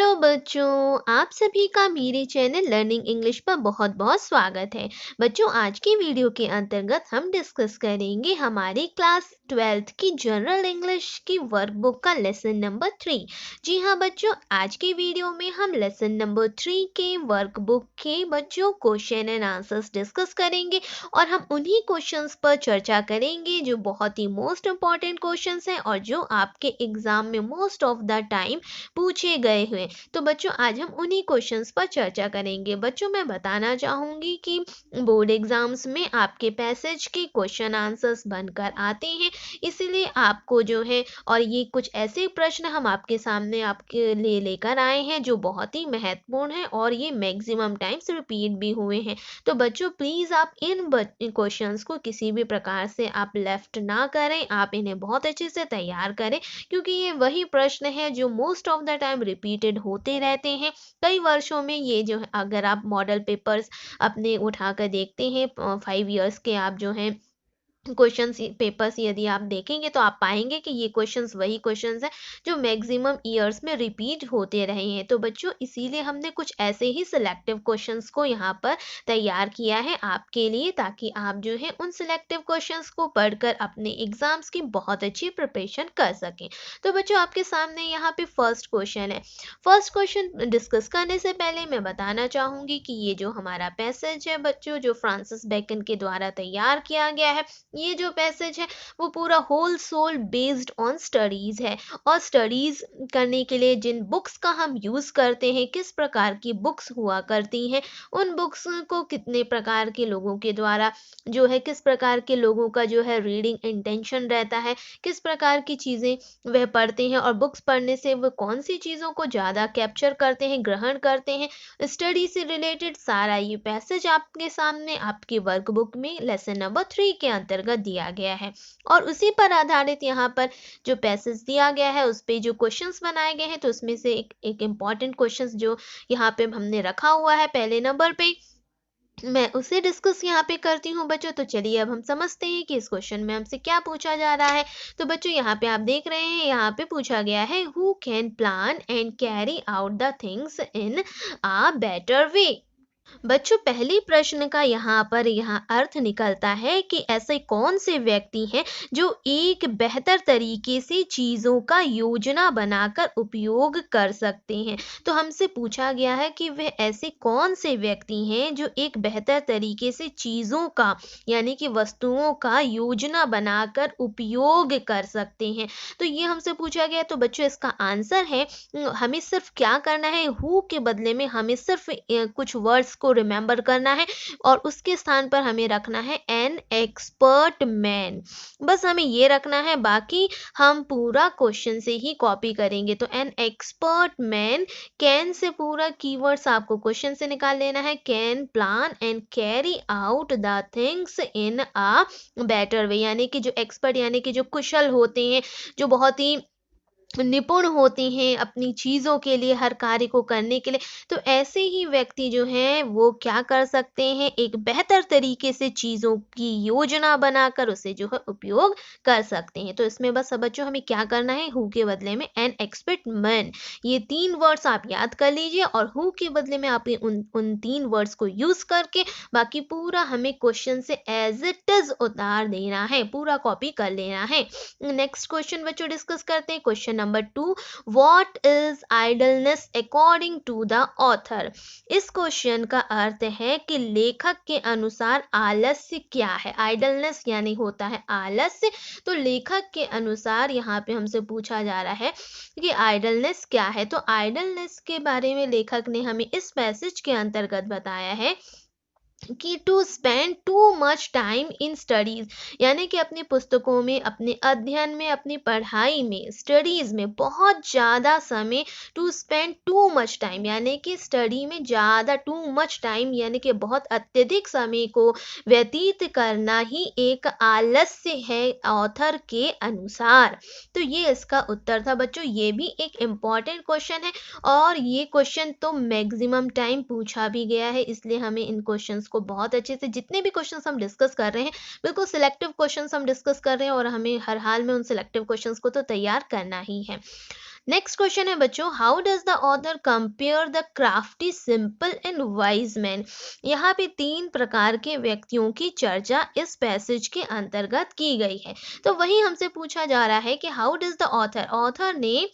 Hello बच्चों, आप सभी का मेरे चैनल लर्निंग इंग्लिश पर बहुत बहुत स्वागत है। बच्चों, आज की वीडियो के अंतर्गत हम डिस्कस करेंगे हमारी क्लास 12th की जनरल इंग्लिश की वर्कबुक का लेसन नंबर 3। जी हाँ बच्चों, आज की वीडियो में हम लेसन नंबर 3 के वर्कबुक के बच्चों क्वेश्चन एंड आंसर्स डिस्कस करेंगे और हम उन्हीं क्वेश्चंस पर चर्चा करेंगे जो बहुत ही मोस्ट इंपॉर्टेंट क्वेश्चंस हैं और जो आपके एग्जाम में मोस्ट ऑफ द टाइम पूछे गए हुए। तो बच्चों, आज हम उन्हीं क्वेश्चंस पर चर्चा करेंगे। बच्चों, मैं बताना चाहूंगी कि बोर्ड एग्जाम्स में आपके पैसेज के क्वेश्चन आंसर्स बनकर आते हैं, इसीलिए आपको जो है और ये कुछ ऐसे प्रश्न हम आपके सामने आपके लिए लेकर आए हैं जो बहुत ही महत्वपूर्ण है और ये मैक्सिमम टाइम्स रिपीट भी हुए हैं। तो बच्चों, प्लीज आप इन क्वेश्चंस को किसी भी प्रकार से आप लेफ्ट ना करें, आप इन्हें बहुत अच्छे से तैयार करें, क्योंकि ये वही प्रश्न है जो most of the time repeated होते रहते हैं। कई वर्षों में ये जो है, अगर आप मॉडल पेपर्स अपने उठाकर देखते हैं 5 इयर्स के, आप जो हैं क्वेश्चंस पेपर्स यदि आप देखेंगे तो आप पाएंगे कि ये क्वेश्चंस वही क्वेश्चंस हैं जो मैक्सिमम ईयर्स में रिपीट होते रहे हैं। तो बच्चों, इसीलिए हमने कुछ ऐसे ही सिलेक्टिव क्वेश्चंस को यहाँ पर तैयार किया है आपके लिए, ताकि आप जो है उन सिलेक्टिव क्वेश्चंस को पढ़कर अपने एग्जाम्स की बहुत अच्छी प्रिपरेशन कर सकें। तो बच्चों, आपके सामने यहाँ पे फर्स्ट क्वेश्चन है। फर्स्ट क्वेश्चन डिस्कस करने से पहले मैं बताना चाहूंगी कि ये जो हमारा पैसेज है बच्चों, जो फ्रांसिस बेकन के द्वारा तैयार किया गया है, ये जो पैसेज है वो पूरा whole soul based on studies है। और स्टडीज करने के लिए जिन बुक्स का हम यूज करते हैं, किस प्रकार की बुक्स हुआ करती हैं, उन बुक्स को कितने प्रकार के लोगों के द्वारा जो है, किस प्रकार के लोगों का जो है रीडिंग इंटेंशन रहता है, किस प्रकार की चीजें वह पढ़ते हैं और बुक्स पढ़ने से वह कौन सी चीजों को ज्यादा कैप्चर करते हैं, ग्रहण करते हैं, स्टडी से रिलेटेड सारा ये पैसेज आपके सामने आपके वर्कबुक में लेसन नंबर 3 के अंतर्गत दिया गया है। और उसी पर आधारित यहाँ पर जो पैसेज दिया गया है उस पे जो क्वेश्चंस बनाए गए हैं, तो उसमें से एक इम्पॉर्टेंट क्वेश्चंस जो यहाँ पे हमने रखा हुआ है पहले नंबर पे, मैं उसे डिस्कस यहाँ पे करती हूँ बच्चों। तो चलिए अब हम समझते हैं कि इस क्वेश्चन में हमसे क्या पूछा जा रहा है। तो बच्चों, यहाँ पे आप देख रहे हैं, यहाँ पे पूछा गया है who can plan and carry out the things in a better way. बच्चों, पहली प्रश्न का यहाँ अर्थ निकलता है कि ऐसे कौन से व्यक्ति हैं जो एक बेहतर तरीके से चीजों का योजना बनाकर उपयोग कर सकते हैं। तो हमसे पूछा गया है कि वे ऐसे कौन से व्यक्ति हैं जो एक बेहतर तरीके से चीजों का, यानी कि वस्तुओं का योजना बनाकर उपयोग कर सकते हैं। तो ये हमसे पूछा गया। तो बच्चों, इसका आंसर है, हमें सिर्फ क्या करना है, हु के बदले में हमें सिर्फ कुछ वर्ड्स को रिमेंबर करना है और उसके स्थान पर हमें रखना है एन एक्सपर्ट मैन। बस हमें ये रखना है, बाकी हम पूरा क्वेश्चन से ही कॉपी करेंगे। तो an expert man, can say पूरा कीवर्ड्स आपको क्वेश्चन से निकाल लेना है। Can plan and carry out the things in a better way, यानी कि जो एक्सपर्ट यानी कि जो कुशल होते हैं, जो बहुत ही निपुण होते हैं अपनी चीजों के लिए, हर कार्य को करने के लिए, तो ऐसे ही व्यक्ति जो हैं वो क्या कर सकते हैं, एक बेहतर तरीके से चीजों की योजना बनाकर उसे जो है उपयोग कर सकते हैं। तो इसमें बस अब बच्चों हमें क्या करना है, हु के बदले में एन एक्सपर्ट मैन, ये 3 वर्ड्स आप याद कर लीजिए और हु के बदले में आप उन 3 वर्ड्स को यूज करके बाकी पूरा हमें क्वेश्चन से एज इट इज उतार देना है, पूरा कॉपी कर लेना है। नेक्स्ट क्वेश्चन बच्चों डिस्कस करते हैं। Question number 2, what is idleness according to the author. इस क्वेश्चन का अर्थ है कि लेखक के अनुसार आलस्य क्या है। आइडलनेस यानी होता है आलस्य, तो लेखक के अनुसार यहाँ पे हमसे पूछा जा रहा है कि आइडलनेस क्या है। तो आइडलनेस के बारे में लेखक ने हमें इस पैसेज के अंतर्गत बताया है कि to spend too much time in studies, यानी कि अपनी पुस्तकों में, अपने अध्ययन में, अपनी पढ़ाई में, स्टडीज में बहुत ज़्यादा समय, to spend too much time यानी कि स्टडी में ज़्यादा, टू मच टाइम यानी कि बहुत अत्यधिक समय को व्यतीत करना ही एक आलस्य है ऑथर के अनुसार। तो ये इसका उत्तर था बच्चों। ये भी एक इम्पॉर्टेंट क्वेश्चन है और ये क्वेश्चन तो मैक्सिमम टाइम पूछा भी गया है, इसलिए हमें इन क्वेश्चंस को बहुत अच्छे से, जितने भी क्वेश्चंस हम डिस्कस कर रहे हैं, बिल्कुल सिलेक्टिव क्वेश्चंस हम डिस्कस कर रहे हैं और हमें हर हाल में उन सिलेक्टिव क्वेश्चंस को तो तैयार करना ही है। नेक्स्ट क्वेश्चन है बच्चों, how does the author compare the crafty, simple and wise man. यहाँ पे 3 प्रकार के व्यक्तियों की चर्चा इस पैसेज के अंतर्गत की गई है। तो वही हमसे पूछा जा रहा है कि how does the author, author ने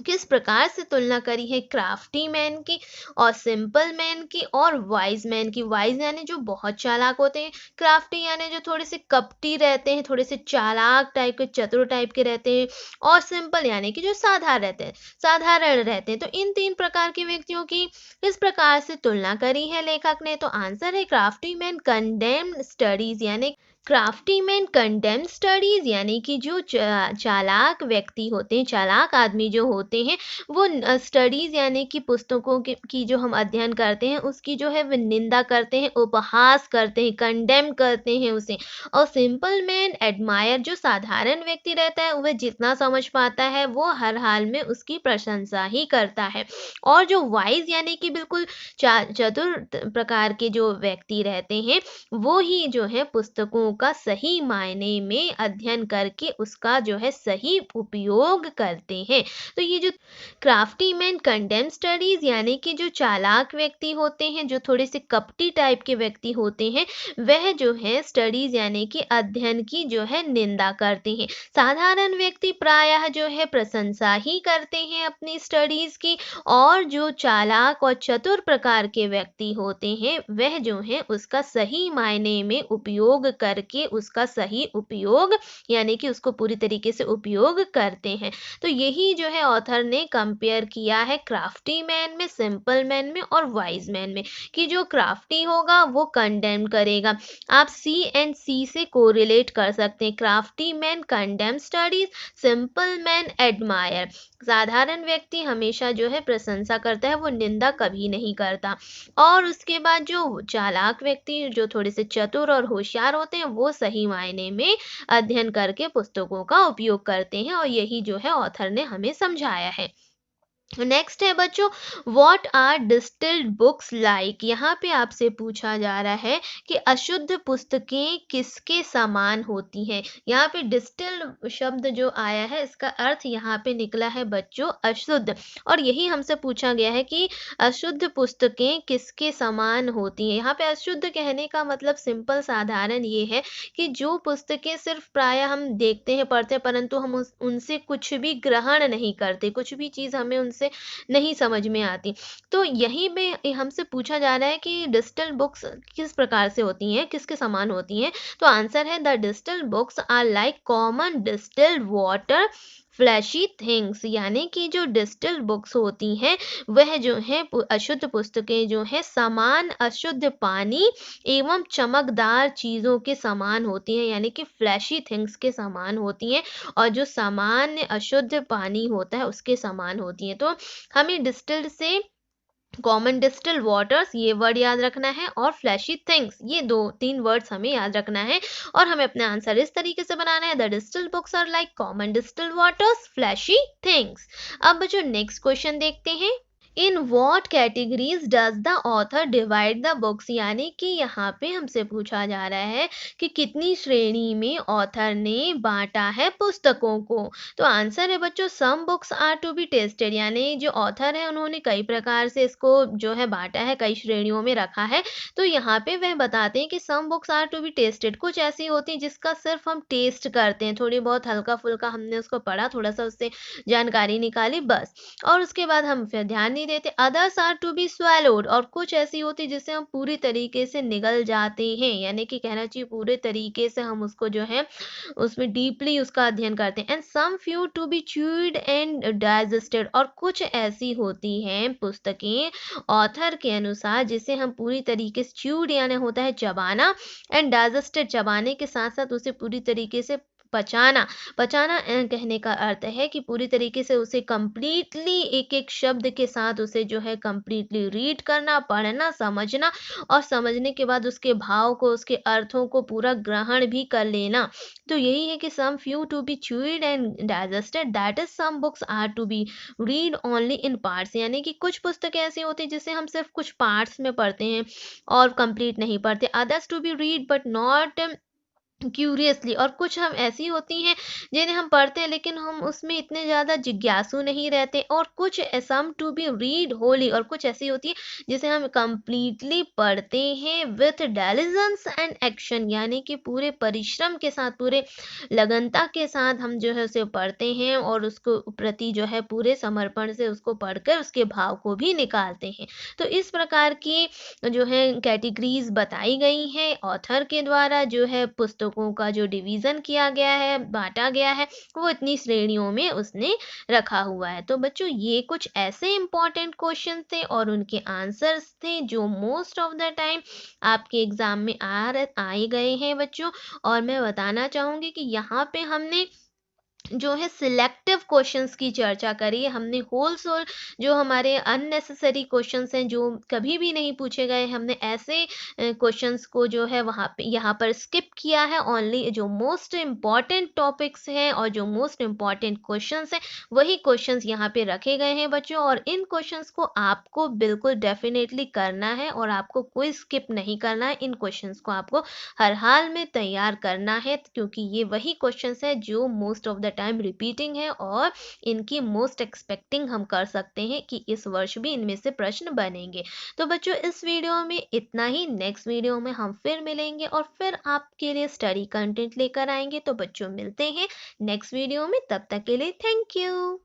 किस प्रकार से तुलना करी है क्राफ्टी मैन की और सिंपल मैन की और वाइज मैन की। वाइज यानी जो बहुत चालाक होते हैं, क्राफ्टी यानी जो थोड़े से कपटी रहते हैं, थोड़े से चालाक टाइप के, चतुर टाइप के रहते हैं, और सिंपल यानी कि जो साधारण रहते हैं। तो इन 3 प्रकार के व्यक्तियों की किस प्रकार से तुलना करी है लेखक ने। तो आंसर है क्राफ्टी मैन कंडेम्ड स्टडीज, यानी क्राफ्टी मैन कंडेम्ड स्टडीज यानी कि जो चालाक व्यक्ति होते हैं, चालाक आदमी जो होते हैं, वो स्टडीज यानी कि पुस्तकों की जो हम अध्ययन करते हैं उसकी जो है वो निंदा करते हैं, उपहास करते हैं, कंडेम करते हैं उसे। और सिंपल मैन एडमायर, जो साधारण व्यक्ति रहता है वह जितना समझ पाता है वो हर हाल में उसकी प्रशंसा ही करता है। और जो वाइज यानी कि बिल्कुल चतुर प्रकार के जो व्यक्ति रहते हैं, वो ही जो है पुस्तकों का सही मायने में अध्ययन करके उसका जो है सही उपयोग करते हैं। तो ये जो क्राफ्टी मैन कंडेम स्टडीज यानी कि जो चालाक व्यक्ति होते हैं, जो थोड़े से कपटी टाइप के व्यक्ति होते हैं, वह जो है स्टडीज यानी कि अध्ययन की जो है निंदा करते हैं। साधारण व्यक्ति प्रायः जो है प्रशंसा ही करते हैं अपनी स्टडीज की। और जो चालाक और चतुर प्रकार के व्यक्ति होते हैं, वह जो है उसका सही मायने में उपयोग करके उसका सही उपयोग यानी कि उसको पूरी तरीके से उपयोग करते हैं। तो यही जो है ऑथर ने कंपेयर किया है क्राफ्टी मैन में, सिंपल मैन में और वाइज मैन में, कि जो क्राफ्टी होगा वो कंडेम करेगा। आप सी एंड सी से कोरिलेट कर सकते हैं। Crafty man condemn studies, simple man admire. साधारण व्यक्ति हमेशा जो है प्रशंसा करता है, वो निंदा कभी नहीं करता। और उसके बाद जो चालाक व्यक्ति, जो थोड़े से चतुर और होशियार होते हैं, वो सही मायने में अध्ययन करके पुस्तकों का उपयोग करते हैं। और यही जो है ऑथर ने हमें समझाया है। नेक्स्ट है बच्चों, what are distilled books like. यहाँ पे आपसे पूछा जा रहा है कि अशुद्ध पुस्तकें किसके समान होती हैं। यहाँ पे डिस्टिल्ड शब्द जो आया है, इसका अर्थ यहाँ पे निकला है बच्चों अशुद्ध। और यही हमसे पूछा गया है कि अशुद्ध पुस्तकें किसके समान होती हैं। यहाँ पे अशुद्ध कहने का मतलब सिंपल साधारण ये है कि जो पुस्तकें सिर्फ प्राय हम देखते हैं, पढ़ते हैं, परंतु हम उनसे कुछ भी ग्रहण नहीं करते, कुछ भी चीज़ हमें उनसे नहीं समझ में आती। तो यही में हमसे पूछा जा रहा है कि डिजिटल बुक्स किस प्रकार से होती हैं, किसके समान होती हैं। तो आंसर है the digital books are like common distilled water flashy things, यानी कि जो डिजिटल बुक्स होती हैं वह जो है अशुद्ध पुस्तकें जो है समान अशुद्ध पानी एवं चमकदार चीज़ों के समान होती हैं, यानी कि फ्लैशी थिंग्स के समान होती हैं। और जो सामान्य अशुद्ध पानी होता है उसके समान होती हैं। तो हमें डिस्टिल्ड से कॉमन डिस्टिल्ड वाटर्स ये वर्ड याद रखना है, और फ्लैशी थिंग्स ये 2-3 वर्ड्स हमें याद रखना है। और हमें अपना आंसर इस तरीके से बनाना है, the distilled books are like common distilled waters flashy things. अब बच्चों नेक्स्ट क्वेश्चन देखते हैं, in what categories does the author divide the books. यानी कि यहाँ पे हमसे पूछा जा रहा है कि कितनी श्रेणी में ऑथर ने बांटा है पुस्तकों को। तो आंसर है बच्चों some books are to be tested, यानी जो ऑथर है उन्होंने कई प्रकार से इसको जो है बांटा है, कई श्रेणियों में रखा है। तो यहाँ पे वह बताते हैं कि some books are to be tested, कुछ ऐसी होती हैं जिसका सिर्फ हम टेस्ट करते हैं, थोड़ी बहुत हल्का फुल्का हमने उसको पढ़ा, थोड़ा सा उससे जानकारी निकाली बस, और उसके बाद हम फिर ध्यान नहीं देते। Others are to be swallowed, और कुछ ऐसी होती जिसे हम पूरी तरीके से निगल जाते हैं, यानी कि कहना चाहिए पूरे तरीके से हम उसको जो है उसमें डीपली उसका अध्ययन करते हैं। And some few to be chewed and digested, और कुछ ऐसी होती हैं पुस्तकें ऑथर के अनुसार जिसे हम पूरी तरीके से, च्यूड यानी होता है चबाना, एंड डाइजेस्टेड चबाने के साथ साथ उसे पूरी तरीके से पचाना। पचाना कहने का अर्थ है कि पूरी तरीके से उसे कंप्लीटली एक एक शब्द के साथ उसे जो है कंप्लीटली रीड करना, पढ़ना, समझना, और समझने के बाद उसके भाव को, उसके अर्थों को पूरा ग्रहण भी कर लेना। तो यही है कि some few to be chewed and digested, that is some books are to be read only in parts, यानी कि कुछ पुस्तकें ऐसी होती हैं जिसे हम सिर्फ कुछ पार्ट्स में पढ़ते हैं और कंप्लीट नहीं पढ़ते। Others to be read but not curiously, और कुछ हम ऐसी होती हैं जिन्हें हम पढ़ते हैं लेकिन हम उसमें इतने ज़्यादा जिज्ञासु नहीं रहते, और कुछ सम टू बी रीड होली, और कुछ ऐसी होती है जिसे हम कंप्लीटली पढ़ते हैं विथ डेलिजेंस एंड एक्शन, यानी कि पूरे परिश्रम के साथ, पूरे लगनता के साथ हम जो है उसे पढ़ते हैं और उसको प्रति जो है पूरे समर्पण से उसको पढ़कर उसके भाव को भी निकालते हैं। तो इस प्रकार की जो है कैटेगरीज बताई गई हैं ऑथर के द्वारा, जो है पुस्तकों का जो डिवीज़न किया गया है, बाँटा गया है, वो इतनी श्रेणियों में उसने रखा हुआ है। तो बच्चों ये कुछ ऐसे इम्पोर्टेंट क्वेश्चन थे और उनके आंसर्स थे जो मोस्ट ऑफ द टाइम आपके एग्ज़ाम में आए गए हैं बच्चों। और मैं बताना चाहूँगी कि यहाँ पे हमने जो है सिलेक्टिव क्वेश्चंस की चर्चा करी है। हमने होल सोल जो हमारे अननेसेसरी क्वेश्चंस हैं जो कभी भी नहीं पूछे गए, हमने ऐसे क्वेश्चंस को जो है वहाँ पे यहाँ पर स्किप किया है। ओनली जो मोस्ट इम्पॉर्टेंट टॉपिक्स हैं और जो मोस्ट इम्पॉर्टेंट क्वेश्चंस हैं वही क्वेश्चंस यहाँ पे रखे गए हैं बच्चों, और इन क्वेश्चंस को आपको बिल्कुल डेफिनेटली करना है और आपको कोई स्किप नहीं करना है। इन क्वेश्चंस को आपको हर हाल में तैयार करना है, क्योंकि ये वही क्वेश्चंस है जो most of the time repeating है और इनकी मोस्ट एक्सपेक्टिंग हम कर सकते हैं कि इस वर्ष भी इनमें से प्रश्न बनेंगे। तो बच्चों इस वीडियो में इतना ही। नेक्स्ट वीडियो में हम फिर मिलेंगे और फिर आपके लिए स्टडी कंटेंट लेकर आएंगे। तो बच्चों मिलते हैं नेक्स्ट वीडियो में, तब तक के लिए थैंक यू।